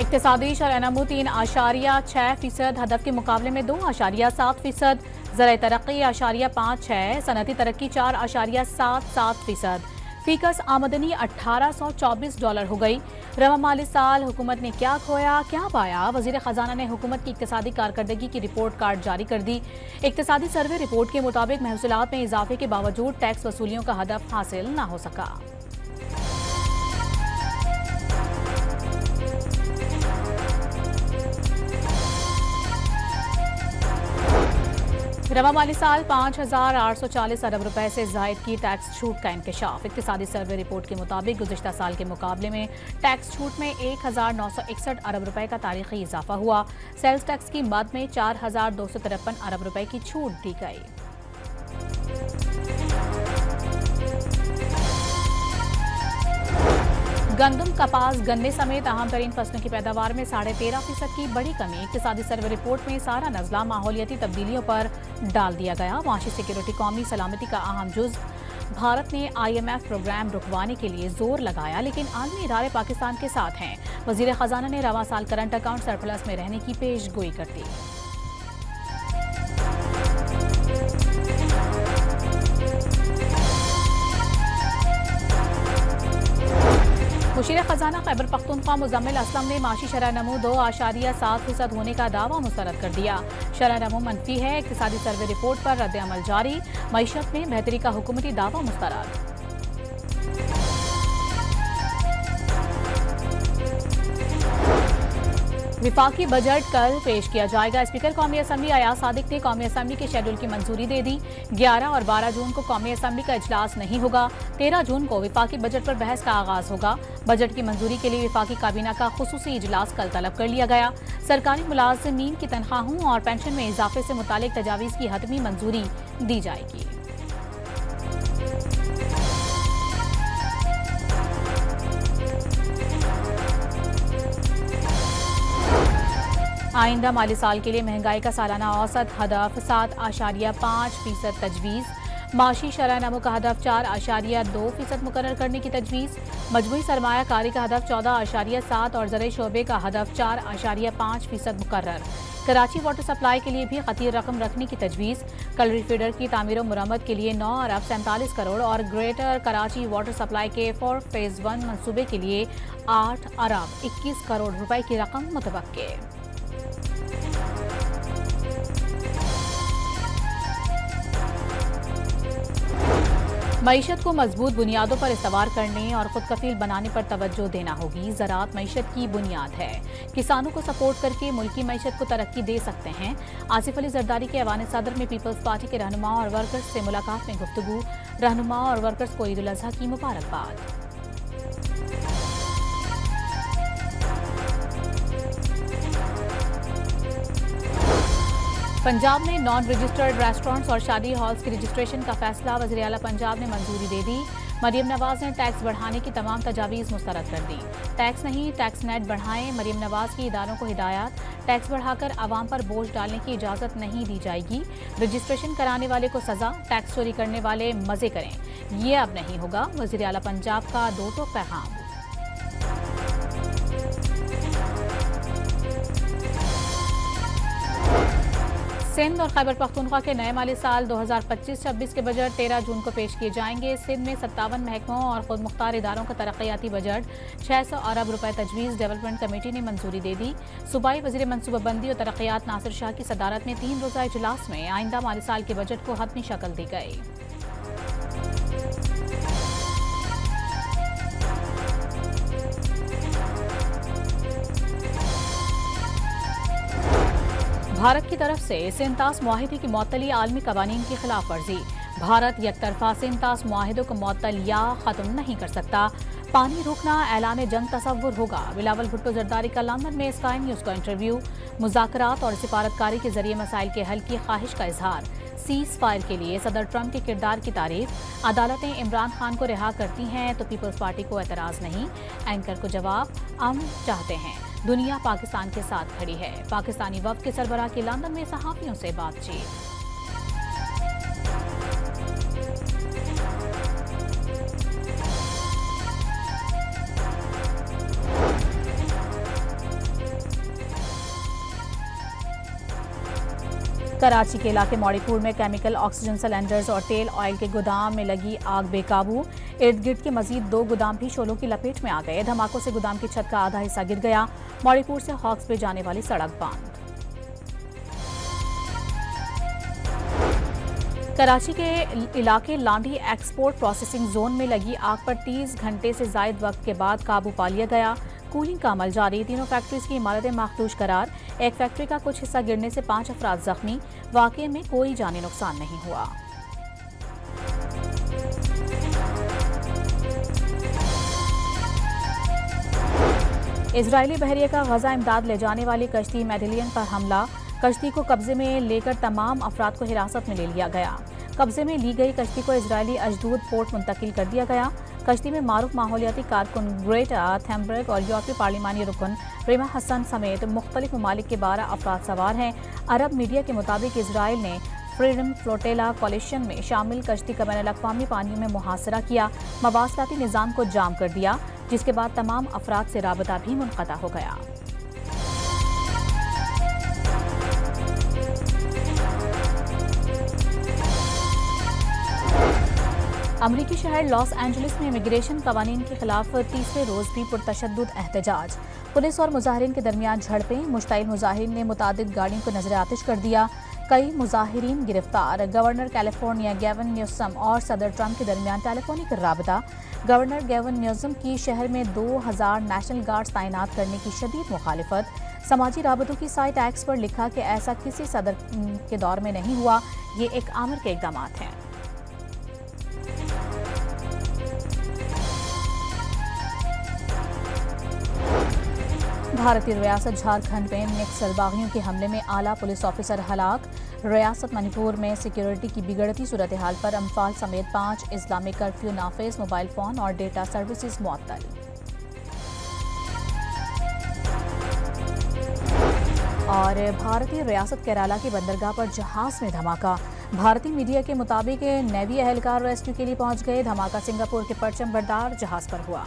इक्तिसादी शरह-ए-नमू 3.6% हदफ के मुकाबले में 2.7%, ज़राए तरक्की 8.56, सनती तरक्की 4.77%। फीकस आमदनी $1824 हो गई। रवा माली साल हुकूमत ने क्या खोया क्या पाया, वजीर खजाना ने हुकूमत की इक्तिसादी कारकर्दगी की रिपोर्ट कार्ड जारी कर दी। इक्तिसादी सर्वे रिपोर्ट के मुताबिक महसूलात में इजाफे के बावजूद टैक्स वसूलियों का हदफ हासिल न हो सका। रवा माली साल 5,840 अरब रुपए से जायद की टैक्स छूट का इंकशाफ। इक्तिसादी सर्वे रिपोर्ट के मुताबिक गुज़िश्ता साल के मुकाबले में टैक्स छूट में 1,961 अरब रुपए का तारीखी इजाफा हुआ। सेल्स टैक्स की मद में 4,253 अरब रुपए की छूट दी गई। गंदम, कपास, गन्ने समेत अहम तरीन फसलों की पैदावार में 13.5% की बड़ी कमी। इक्तिसादी सर्वे रिपोर्ट में सारा नज़ला माहौलियाती तब्दीलियों पर डाल दिया गया। माशी सिक्योरिटी कौमी सलामती का अहम जुज़। भारत ने IMF प्रोग्राम रुकवाने के लिए जोर लगाया, लेकिन आलमी इदारे पाकिस्तान के साथ हैं। वजीर खजाना ने रवा साल करंट अकाउंट सरप्लस में रहने की पेश गोई कर दी। मुशीर खजाना खैबर पख्तूनख्वा मुजम्मिल असलम ने माशी शरह-ए-नमू 2.7% होने का दावा मुस्तरद कर दिया। शरह-ए-नमू मनफी है। इक्तिसादी सर्वे रिपोर्ट पर रद्द अमल जारी। मईशत में बेहतरी का हुकूमती दावा मुस्तरद। विफाकी बजट कल पेश किया जाएगा। स्पीकर कौमी असम्बली अयाज सादिक ने कौमी असम्बली के शेड्यूल की मंजूरी दे दी। 11 और 12 जून को कौमी असम्बली का इजलास नहीं होगा। 13 जून को विफाकी बजट पर बहस का आगाज होगा। बजट की मंजूरी के लिए विफाकी काबीना का खुसूसी इजलास कल तलब कर लिया गया। सरकारी मुलाजिमीन की तनख्वाहों और पेंशन में इजाफे से मुतालिक तजावीज़ की हतमी मंजूरी दी जाएगी। आइंदा माली साल के लिए महंगाई का सालाना औसत हदफ 7.5% तजवीज़। माशी शरह-ए-नमू का हदफ 4.2% मुकर्रर करने की तजवीज़। मजमूई सरमायाकारी का हदफ 14.7 और ज़राई शोबे का हदफ 4.5% मुकर्रर। कराची वाटर सप्लाई के लिए भी खतीर रकम रखने की तजवीज़। कलरी फीडर की तामीर और मुरम्मत के लिए 9 अरब 47 करोड़ और ग्रेटर कराची वाटर सप्लाई के फॉर फेज़ 1 मनसूबे के लिए 8 अरब 21 करोड़ रुपए की रकम मुतवक्के। मईशत को मजबूत बुनियादों पर इस्तवार करने और खुद कफील बनाने पर तवज्जो देना होगी। ज़राअत मईशत की बुनियाद है। किसानों को सपोर्ट करके मुल्की मईशत को तरक्की दे सकते हैं। आसिफ अली जरदारी के ऐवान सदर में पीपल्स पार्टी के रहनुमा और वर्कर्स से मुलाकात में गुफ्तगू। रहनुमा और वर्कर्स को ईद उल अज़हा की मुबारकबाद। पंजाब में नॉन रजिस्टर्ड रेस्टोरेंट्स और शादी हॉल्स की रजिस्ट्रेशन का फैसला वज़ीर आला पंजाब ने मंजूरी दे दी। मरियम नवाज ने टैक्स बढ़ाने की तमाम तजावीज़ मुस्तरद कर दी। टैक्स नहीं, टैक्स नेट बढ़ाएं। मरियम नवाज की इदारों को हिदायत। टैक्स बढ़ाकर आवाम पर बोझ डालने की इजाज़त नहीं दी जाएगी। रजिस्ट्रेशन कराने वाले को सज़ा, टैक्स चोरी करने वाले मज़े करें। ये अब नहीं होगा। वज़ीर आला पंजाब का दो टोक पैगाम। सिंध और खैबर पख्तूनख्वा के नए माली साल 2025-26 के बजट 13 जून को पेश किए जाएंगे। सिंध में 57 महकमों और खुद मुख्तार इदारों का तरक्याती बजट 600 अरब रुपए तजवीज़ डेवलपमेंट कमेटी ने मंजूरी दे दी। सूबाई वज़ीर मनसूबाबंदी और तरक्यात नासिर शाह की सदारत में 3 रोज़ा इजलास में आइंदा माली साल के बजट को हतमी शक्ल दी गई। भारत की तरफ से सिंतास मुआहिदे की मुअत्तली आलमी कवानीन की खिलाफ वर्जी। भारत यकतरफा सिंतास मुआहिदे को मुअत्तल या खत्म नहीं कर सकता। पानी रोकना ऐलान जंग तसव्वुर होगा। बिलावल भुट्टो जरदारी का लंदन में स्काई न्यूज़ का इंटरव्यू। मुज़ाकरात और सिफारतकारी के जरिए मसाइल के हल की ख्वाहिश का इजहार। सीज फायर के लिए सदर ट्रंप के किरदार की तारीफ। अदालतें इमरान खान को रिहा करती हैं तो पीपल्स पार्टी को एतराज़ नहीं। एंकर को जवाब, हम चाहते हैं दुनिया पाकिस्तान के साथ खड़ी है। पाकिस्तानी वफ़द के सरबराह की लंदन में सहाफ़ियों से बातचीत। कराची के इलाके मौड़ीपुर में केमिकल ऑक्सीजन सिलेंडर्स और तेल ऑयल के गोदाम में लगी आग बेकाबू। इर्द गिर्द के मजीद 2 गोदाम भी शोलों की लपेट में आ गए। धमाकों से गोदाम की छत का आधा हिस्सा गिर गया। मौड़ीपुर से हॉक्स पे जाने वाली सड़क बंद। कराची के इलाके लांडी एक्सपोर्ट प्रोसेसिंग जोन में लगी आग पर 30 घंटे से जायद वक्त के बाद काबू पा लिया गया। कूलिंग का अमल जारी। तीनों फैक्ट्रीज की इमारतें मखदूश करार। एक फैक्ट्री का कुछ हिस्सा गिरने से 5 अफराद जख्मी। वाकये में कोई जानी नुकसान नहीं हुआ। इजरायली बहरिया का गजा इमदाद ले जाने वाली कश्ती मेडिलियन पर हमला। कश्ती को कब्जे में लेकर तमाम अफराद को हिरासत में ले लिया गया। कब्जे में ली गई कश्ती को इजरायली अशदूद पोर्ट मुंतकिल कर दिया गया। कश्ती में मारूफ माहौलियाती कारकुन ग्रेटा थेम्बर्ग और यूरोपीय पार्लिमानी रुकन रीमा हसन समेत मुख्तलिफ ममालिक के 12 अफराद सवार हैं। अरब मीडिया के मुताबिक इसराइल ने फ्रीडम फ्लोटेला कोलिशन में शामिल कश्ती का बैनुल-अक़वामी पानियों में मुहासरा किया, मवासलाती निज़ाम को जाम कर दिया, जिसके बाद तमाम अफराद से राबता भी मुनक़ता हो गया। अमरीकी शहर लॉस एंजलिस में इमिग्रेशन कवानीन के खिलाफ तीसरे रोज भी पुरतशद्दुद एहतजाज। पुलिस और मुजाहिरीन के दरमियान झड़पें। मुश्ताइल मुजाहिरीन ने मुतादिद गाड़ियों को नजर आतिश कर दिया। कई मुजाहिरीन गिरफ्तार। गवर्नर कैलिफोर्निया गेविन न्यूसम और सदर ट्रंप के दरमियान टेलीफोनिक राबता। गवर्नर गेविन न्यूसम की शहर में 2000 नेशनल गार्ड्स तैनात करने की शदीद मुखालिफत। समाजी राबतों की साइट एक्स पर लिखा कि ऐसा किसी सदर के दौर में नहीं हुआ, ये एक आमिर के इकदाम हैं। भारतीय रियासत झारखंड में नक्सल बागियों के हमले में आला पुलिस ऑफिसर हलाक। रियासत मणिपुर में सिक्योरिटी की बिगड़ती सूरत हाल पर अम्फाल समेत 5 इस्लामिक कर्फ्यू नाफिज। मोबाइल फोन और डेटा सर्विसेज मुअत्तल। और भारतीय रियासत केरला की बंदरगाह पर जहाज में धमाका। भारतीय मीडिया के मुताबिक नेवी एहलकार रेस्क्यू के लिए पहुंच गए। धमाका सिंगापुर के परचम बरदार जहाज पर हुआ।